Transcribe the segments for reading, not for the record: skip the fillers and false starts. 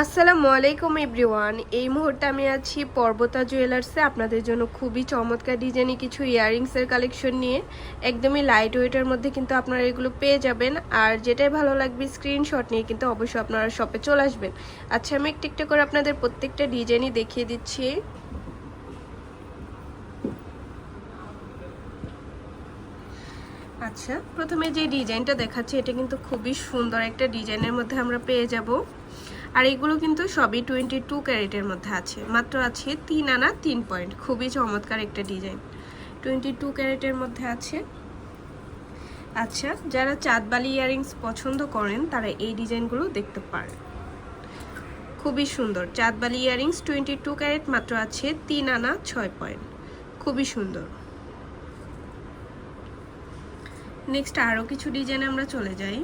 আসসালামু আলাইকুম এভরিওয়ান। এই মুহূর্তে আমি আছি পর্বতা জুয়েলার্সে আপনাদের জন্য খুবই চমৎকার ডিজাইনে কিছু ইয়াররিংসের কালেকশন নিয়ে। একদমই লাইট ওয়েটের মধ্যে কিন্তু আপনারা এগুলো পেয়ে যাবেন। আর যেটাই ভালো লাগবে স্ক্রিনশট নিয়ে কিন্তু অবশ্যই আপনারা শপে চলে আসবেন। আচ্ছা, আমি একটু একটু করে আপনাদের প্রত্যেকটা ডিজাইনই দেখিয়ে দিচ্ছি। আচ্ছা, প্রথমে যে ডিজাইনটা দেখাচ্ছি এটা কিন্তু খুবই সুন্দর একটা ডিজাইনের মধ্যে আমরা পেয়ে যাব। আর এগুলো কিন্তু সবই 22 ক্যারেটের মধ্যে আছে, মাত্র আছে 3 আনা 3 পয়েন্ট। খুবই চমৎকার একটা ডিজাইন, 22 ক্যারেটের মধ্যে আছে। আচ্ছা, যারা চাঁদবালি ইয়াররিংস পছন্দ করেন তারা এই ডিজাইনগুলো দেখতে পারেন। খুবই সুন্দর চাঁদবালি ইয়াররিংস 22 ক্যারেট, মাত্র আছে 3 আনা 6 পয়েন্ট। খুবই সুন্দর। নেক্সট আরও কিছু ডিজাইন আমরা চলে যাই।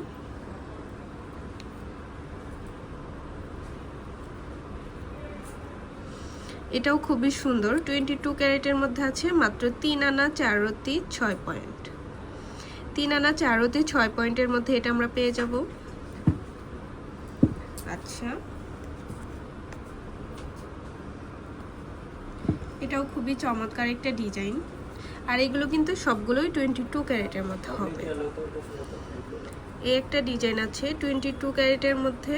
এটাও খুবই সুন্দর, 22 ক্যারেটের মধ্যে আছে, মাত্র 3 আনা 4 রতি 6 পয়েন্ট। 3 আনা 4 রতি 6 পয়েন্টের মধ্যে এটা আমরা পেয়ে যাব। আচ্ছা, এটাও খুবই চমৎকার একটা ডিজাইন। আর এগুলো কিন্তু সবগুলোই 22 ক্যারেটের মধ্যে হবে। এই একটা ডিজাইন আছে 22 ক্যারেটের মধ্যে,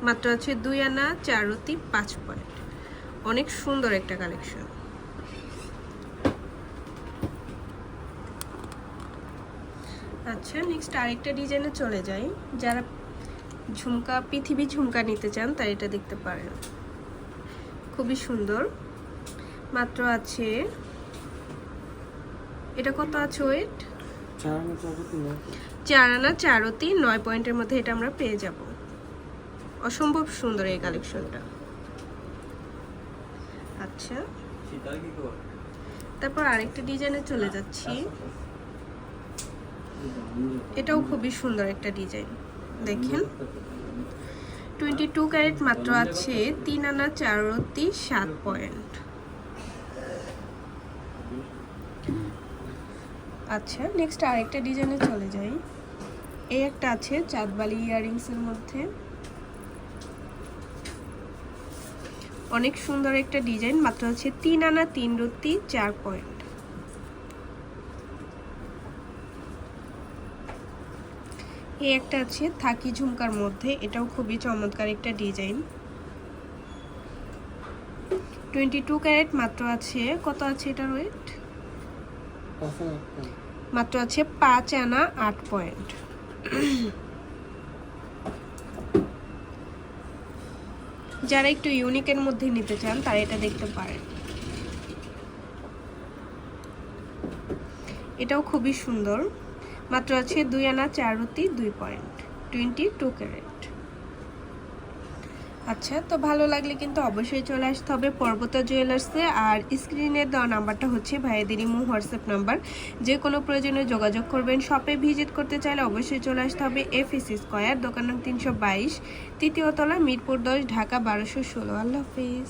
মাত্র আছে 2 আনা 4 রতি 5 পয়েন্ট। অনেক সুন্দর একটা কালেকশন। আচ্ছা, নেক্সট আরেকটা ডিজাইনে চলে যাই। যারা ঝুমকা পৃথিবী ঝুমকা নিতে চান তারা এটা দেখতে পারেন। খুবই সুন্দর, মাত্র আছে, এটা কত আছে ওয়েট? 4 আনা 4 রতি 9 পয়েন্টের মধ্যে এটা আমরা পেয়ে যাব। অসম্ভব সুন্দর এই কালেকশনটা। আচ্ছা, তারপর আরেকটা ডিজাইনে চলে যাচ্ছি। এটাও খুবই সুন্দর একটা ডিজাইন, দেখেন 22 ক্যারেট, মাত্র আছে 3 আনা 4 রতি 7 পয়েন্ট। আচ্ছা, নেক্সট আরেকটা ডিজাইনে চলে যাই। এই একটা আছে চাঁদবালি ইয়াররিংসের মধ্যে, অনেক সুন্দর একটা ডিজাইন, মাত্র আছে 3 আনা 3 রতি 4 পয়েন্ট। এই একটা আছে থাকি ঝুমকার মধ্যে, এটাও খুবই চমৎকার একটা ডিজাইন, 22 ক্যারেট, মাত্র আছে কত আছে এটার ওয়েট? মাত্র আছে 5 আনা 8 পয়েন্ট। যারা একটু ইউনিকের মধ্যে নিতে চান তারা এটা দেখতে পারেন। এটাও খুবই সুন্দর, মাত্র আছে 2 আনা 4 রতি 2 পয়েন্ট, 22 ক্যারেট। আচ্ছা, তো ভালো লাগলে কিন্তু অবশ্যই চলে আসতে হবে পর্বতা জুয়েলার্সে। আর স্ক্রিনে দেওয়া নাম্বারটা হচ্ছে ভাইয়াদের ইমো হোয়াটসঅ্যাপ নাম্বার। যে কোনো প্রয়োজনে যোগাযোগ করবেন। শপে ভিজিট করতে চাইলে অবশ্যই চলে আসতে হবে FEC স্কয়ার, দোকান নং 322, তৃতীয় তলা, মিরপুর 10, ঢাকা 1216। আল্লাহ হাফিজ।